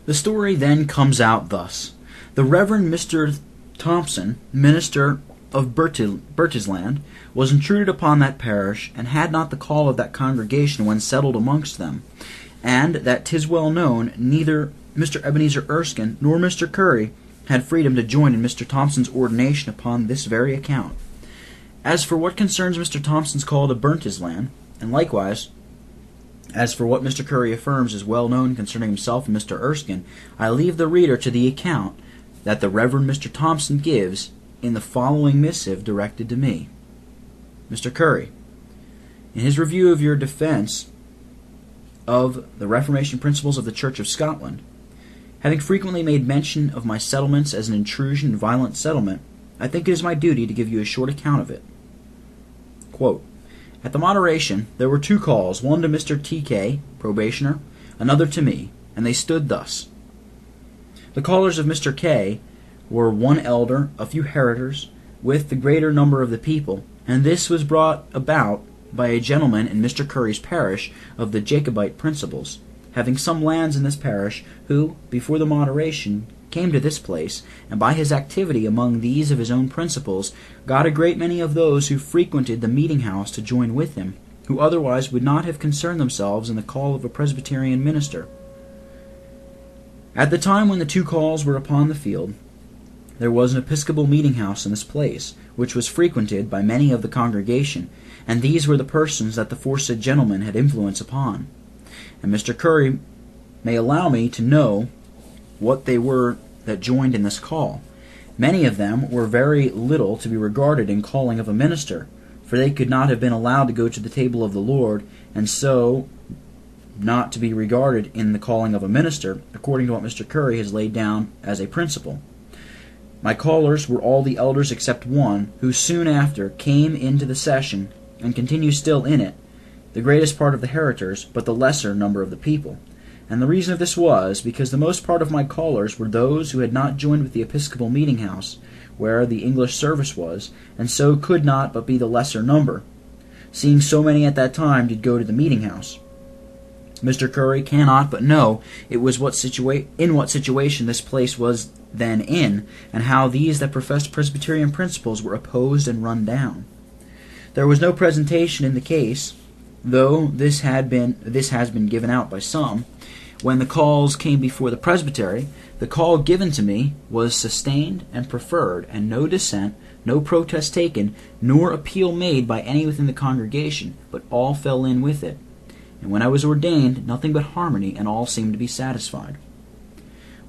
The story then comes out thus. The Reverend Mr. Thompson, minister of Bertisland, was intruded upon that parish, and had not the call of that congregation when settled amongst them, and that 'tis well known, neither Mr. Ebenezer Erskine nor Mr. Currie had freedom to join in Mr. Thompson's ordination upon this very account. As for what concerns Mr. Thompson's call to Bertisland, and likewise as for what Mr. Currie affirms is well known concerning himself and Mr. Erskine, I leave the reader to the account that the Reverend Mr. Thompson gives in the following missive directed to me. Mr. Currie, in his review of your defense of the Reformation Principles of the Church of Scotland, having frequently made mention of my settlements as an intrusion and violent settlement, I think it is my duty to give you a short account of it. Quote, at the moderation, there were 2 calls, one to Mr. T.K., probationer, another to me, and they stood thus. The callers of Mr. K. were 1 elder, a few heritors, with the greater number of the people, and this was brought about by a gentleman in Mr. Currie's parish of the Jacobite principles, having some lands in this parish, who, before the moderation, came to this place, and by his activity among these of his own principles, got a great many of those who frequented the meeting-house to join with him, who otherwise would not have concerned themselves in the call of a Presbyterian minister. At the time when the 2 calls were upon the field, there was an Episcopal meeting-house in this place, which was frequented by many of the congregation, and these were the persons that the foresaid gentleman had influence upon. And Mr. Currie may allow me to know what they were that joined in this call. Many of them were very little to be regarded in calling of a minister, for they could not have been allowed to go to the table of the Lord, and so not to be regarded in the calling of a minister, according to what Mr. Currie has laid down as a principle. My callers were all the elders except 1, who soon after came into the session, and continue still in it, the greatest part of the heritors, but the lesser number of the people. And the reason of this was, because the most part of my callers were those who had not joined with the Episcopal meeting-house, where the English service was, and so could not but be the lesser number, seeing so many at that time did go to the meeting-house. Mr. Currie cannot but know it was in what situation this place was then in, and how these that professed Presbyterian principles were opposed and run down. There was no presentation in the case, though this has been given out by some. When the calls came before the presbytery, the call given to me was sustained and preferred, and no dissent, no protest taken, nor appeal made by any within the congregation, but all fell in with it. And when I was ordained, nothing but harmony, and all seemed to be satisfied.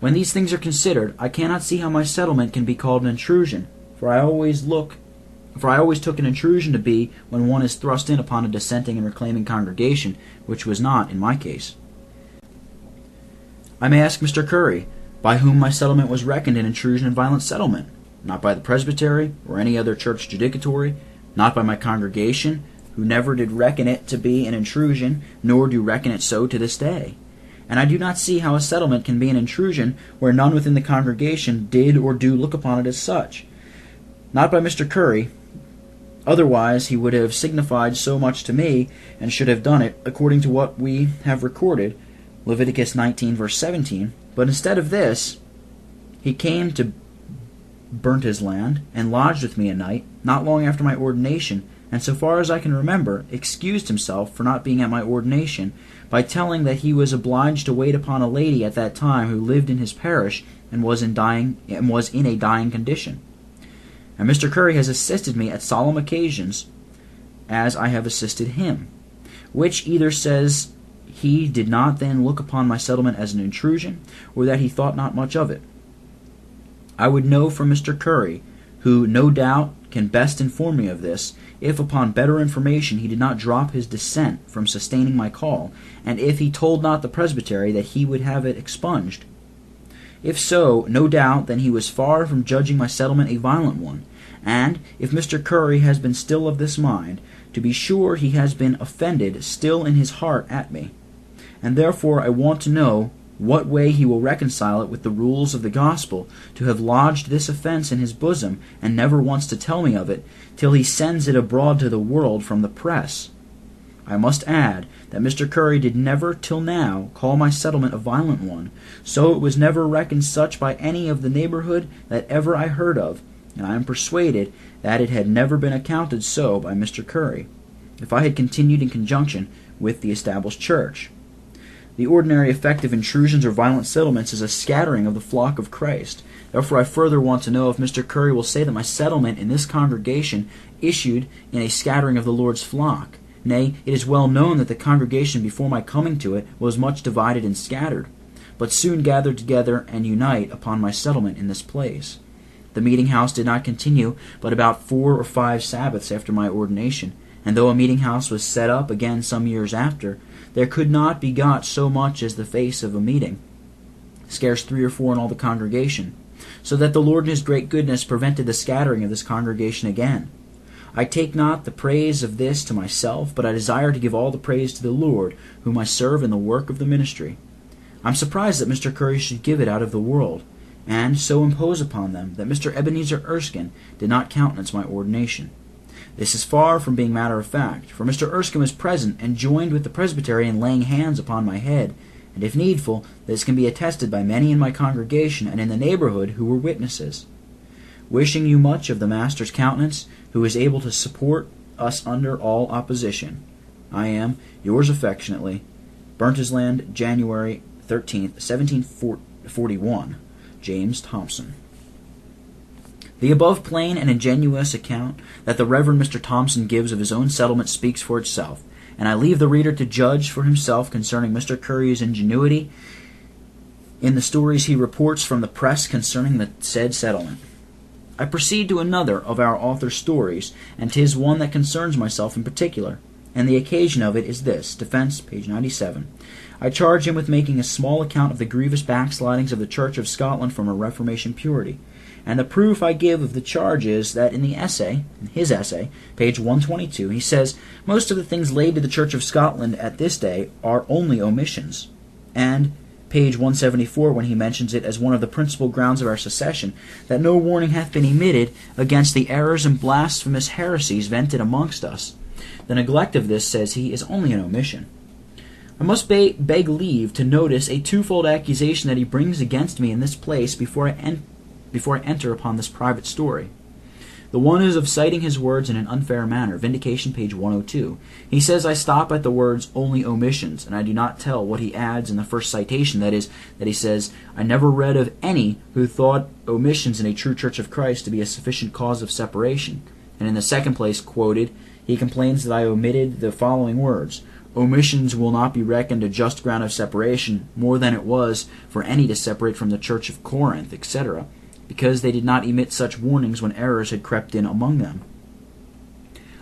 When these things are considered, I cannot see how my settlement can be called an intrusion, for I always took an intrusion to be when one is thrust in upon a dissenting and reclaiming congregation, which was not in my case. I may ask Mr. Currie, by whom my settlement was reckoned an intrusion and violent settlement? Not by the presbytery, or any other church judicatory, not by my congregation, who never did reckon it to be an intrusion, nor do reckon it so to this day. And I do not see how a settlement can be an intrusion where none within the congregation did or do look upon it as such. Not by Mr. Currie, otherwise he would have signified so much to me, and should have done it, according to what we have recorded, Leviticus 19, verse 17, but instead of this, he came to Bertisland, and lodged with me a night, not long after my ordination, and so far as I can remember, excused himself for not being at my ordination, by telling that he was obliged to wait upon a lady at that time who lived in his parish, and was in a dying condition. And Mr. Currie has assisted me at solemn occasions, as I have assisted him, which either says he did not then look upon my settlement as an intrusion, or that he thought not much of it. I would know from Mr. Currie, who no doubt can best inform me of this, if upon better information he did not drop his dissent from sustaining my call, and if he told not the presbytery that he would have it expunged. If so, no doubt then he was far from judging my settlement a violent one, and if Mr. Currie has been still of this mind, to be sure he has been offended still in his heart at me. And therefore I want to know what way he will reconcile it with the rules of the gospel, to have lodged this offense in his bosom, and never once to tell me of it, till he sends it abroad to the world from the press. I must add that Mr. Currie did never till now call my settlement a violent one, so it was never reckoned such by any of the neighborhood that ever I heard of, and I am persuaded that it had never been accounted so by Mr. Currie, if I had continued in conjunction with the established church. The ordinary effect of intrusions or violent settlements is a scattering of the flock of Christ. Therefore I further want to know if Mr. Currie will say that my settlement in this congregation issued in a scattering of the Lord's flock. Nay, it is well known that the congregation before my coming to it was much divided and scattered, but soon gathered together and unite upon my settlement in this place. The meeting house did not continue but about 4 or 5 Sabbaths after my ordination, and though a meeting house was set up again some years after, there could not be got so much as the face of a meeting, scarce 3 or 4 in all the congregation, so that the Lord in his great goodness prevented the scattering of this congregation again. I take not the praise of this to myself, but I desire to give all the praise to the Lord, whom I serve in the work of the ministry. I am surprised that Mr. Currie should give it out of the world, and so impose upon them that Mr. Ebenezer Erskine did not countenance my ordination. This is far from being matter of fact, for Mr. Erskine was present and joined with the presbytery in laying hands upon my head, and if needful, this can be attested by many in my congregation and in the neighborhood who were witnesses. Wishing you much of the Master's countenance, who is able to support us under all opposition, I am, yours affectionately, Burntisland, January 13th, 1741, James Thompson. The above plain and ingenuous account that the Reverend Mr. Thompson gives of his own settlement speaks for itself, and I leave the reader to judge for himself concerning Mr. Currie's ingenuity in the stories he reports from the press concerning the said settlement. I proceed to another of our author's stories, and 'tis one that concerns myself in particular, and the occasion of it is this. Defense, page 97. I charge him with making a small account of the grievous backslidings of the Church of Scotland from her Reformation purity, and the proof I give of the charge is that in his essay, page 122, he says, most of the things laid to the Church of Scotland at this day are only omissions, and page 174, when he mentions it as one of the principal grounds of our secession, that no warning hath been emitted against the errors and blasphemous heresies vented amongst us. The neglect of this, says he, is only an omission. I must beg leave to notice a twofold accusation that he brings against me in this place before I enter upon this private story. The one is of citing his words in an unfair manner. Vindication, page 102. He says I stop at the words only omissions, and I do not tell what he adds in the first citation, that is, that he says, I never read of any who thought omissions in a true Church of Christ to be a sufficient cause of separation. And in the second place quoted, he complains that I omitted the following words, omissions will not be reckoned a just ground of separation, more than it was for any to separate from the Church of Corinth, etc., because they did not emit such warnings when errors had crept in among them.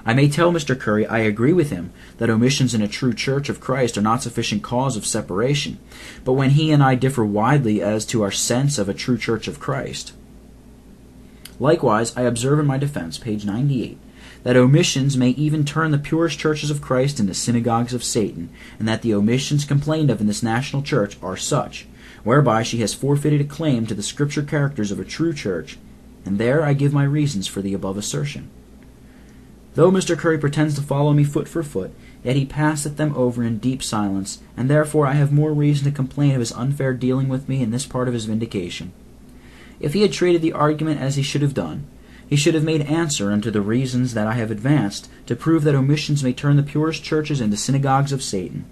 I may tell Mr. Currie I agree with him that omissions in a true Church of Christ are not sufficient cause of separation, but when he and I differ widely as to our sense of a true Church of Christ. Likewise, I observe in my defense, page 98, that omissions may even turn the purest churches of Christ into synagogues of Satan, and that the omissions complained of in this national church are such, whereby she has forfeited a claim to the Scripture characters of a true church, and there I give my reasons for the above assertion. Though Mr. Currie pretends to follow me foot for foot, yet he passeth them over in deep silence, and therefore I have more reason to complain of his unfair dealing with me in this part of his vindication. If he had treated the argument as he should have done, he should have made answer unto the reasons that I have advanced, to prove that omissions may turn the purest churches into synagogues of Satan.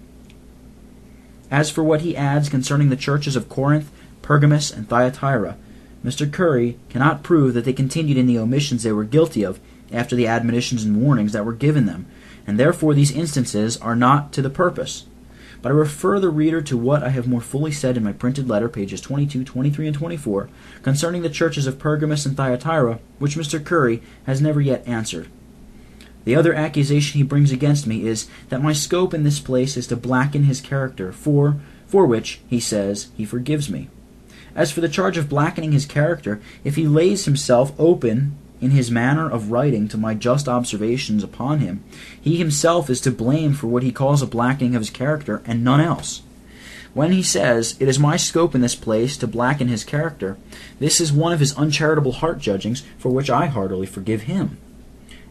As for what he adds concerning the churches of Corinth, Pergamus, and Thyatira, Mr. Currie cannot prove that they continued in the omissions they were guilty of after the admonitions and warnings that were given them, and therefore these instances are not to the purpose. But I refer the reader to what I have more fully said in my printed letter, pages 22, 23, and 24, concerning the churches of Pergamus and Thyatira, which Mr. Currie has never yet answered. The other accusation he brings against me is that my scope in this place is to blacken his character, for which, he says, he forgives me. As for the charge of blackening his character, if he lays himself open in his manner of writing to my just observations upon him, he himself is to blame for what he calls a blackening of his character, and none else. When he says, it is my scope in this place to blacken his character, this is one of his uncharitable heart judgings, for which I heartily forgive him.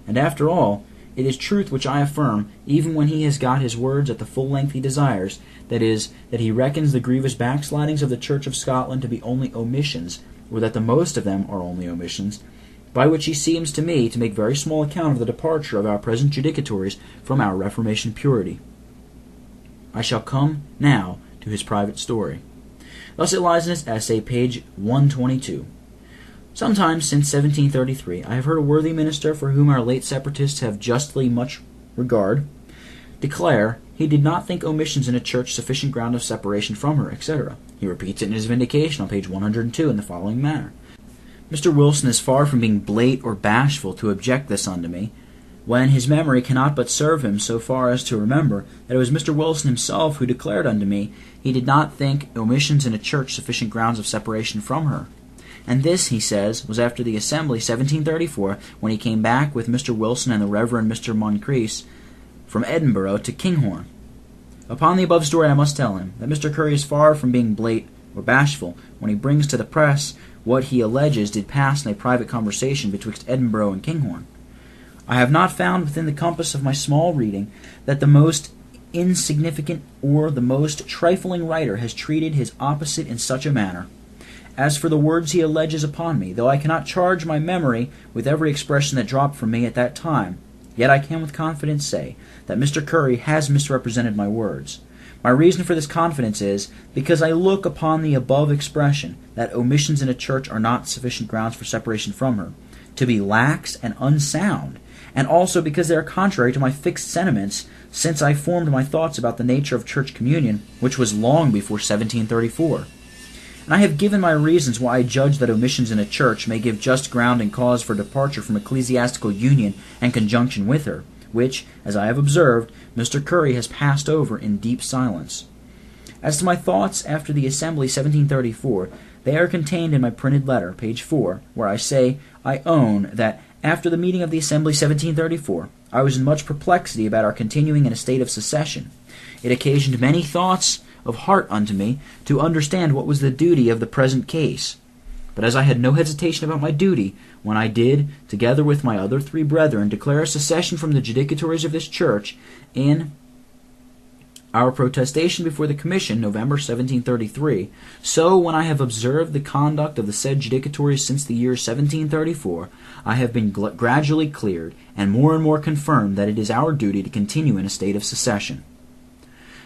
And after all, It is truth which I affirm, even when he has got his words at the full length he desires, that is, that he reckons the grievous backslidings of the Church of Scotland to be only omissions, or that the most of them are only omissions, by which he seems to me to make very small account of the departure of our present judicatories from our Reformation purity. I shall come now to his private story. Thus it lies in his essay, page 122. Sometime since 1733, I have heard a worthy minister, for whom our late separatists have justly much regard, declare he did not think omissions in a church sufficient ground of separation from her, etc. He repeats it in his vindication on page 102 in the following manner. Mr. Wilson is far from being blate or bashful to object this unto me, when his memory cannot but serve him so far as to remember that it was Mr. Wilson himself who declared unto me he did not think omissions in a church sufficient grounds of separation from her. And this, he says, was after the Assembly 1734, when he came back with Mr. Wilson and the Reverend Mr. Moncrieff from Edinburgh to Kinghorn. Upon the above story I must tell him that Mr. Currie is far from being blate or bashful when he brings to the press what he alleges did pass in a private conversation betwixt Edinburgh and Kinghorn. I have not found within the compass of my small reading that the most insignificant or the most trifling writer has treated his opposite in such a manner. As for the words he alleges upon me, though I cannot charge my memory with every expression that dropped from me at that time, yet I can with confidence say that Mr. Currie has misrepresented my words. My reason for this confidence is because I look upon the above expression, that omissions in a church are not sufficient grounds for separation from her, to be lax and unsound, and also because they are contrary to my fixed sentiments since I formed my thoughts about the nature of church communion, which was long before 1734. And I have given my reasons why I judge that omissions in a church may give just ground and cause for departure from ecclesiastical union and conjunction with her, which, as I have observed, Mr. Currie has passed over in deep silence. As to my thoughts after the Assembly 1734, they are contained in my printed letter, page 4, where I say, I own that after the meeting of the Assembly 1734, I was in much perplexity about our continuing in a state of secession. It occasioned many thoughts of heart unto me to understand what was the duty of the present case. But as I had no hesitation about my duty, when I did, together with my other 3 brethren, declare a secession from the judicatories of this church in our protestation before the Commission, November 1733, so when I have observed the conduct of the said judicatories since the year 1734, I have been gradually cleared, and more confirmed that it is our duty to continue in a state of secession.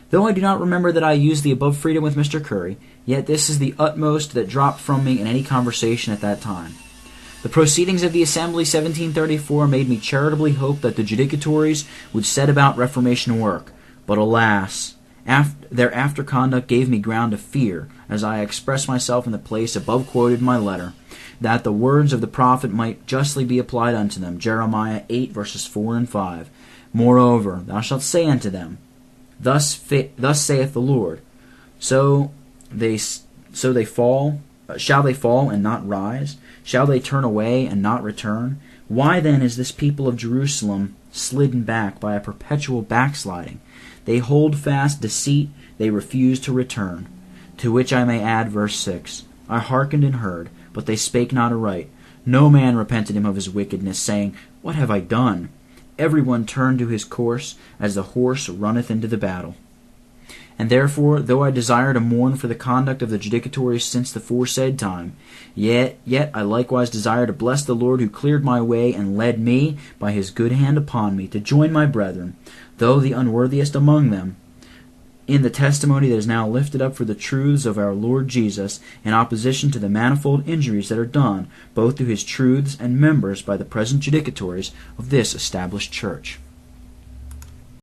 Though I do not remember that I used the above freedom with Mr. Currie, yet this is the utmost that dropped from me in any conversation at that time. The proceedings of the Assembly 1734 made me charitably hope that the judicatories would set about Reformation work, but alas, their after conduct gave me ground to fear, as I express myself in the place above quoted in my letter, that the words of the prophet might justly be applied unto them, Jeremiah 8, verses 4 and 5. Moreover, thou shalt say unto them, Thus saith the Lord, shall they fall and not rise? Shall they turn away and not return? Why then is this people of Jerusalem slidden back by a perpetual backsliding? They hold fast deceit, they refuse to return. To which I may add verse 6, I hearkened and heard, but they spake not aright. No man repented him of his wickedness, saying, What have I done? Every one turned to his course, as the horse runneth into the battle. And therefore, though I desire to mourn for the conduct of the judicatories since the foresaid time, yet I likewise desire to bless the Lord who cleared my way and led me, by his good hand upon me, to join my brethren, though the unworthiest among them, in the testimony that is now lifted up for the truths of our Lord Jesus, in opposition to the manifold injuries that are done, both to his truths and members by the present judicatories of this established church.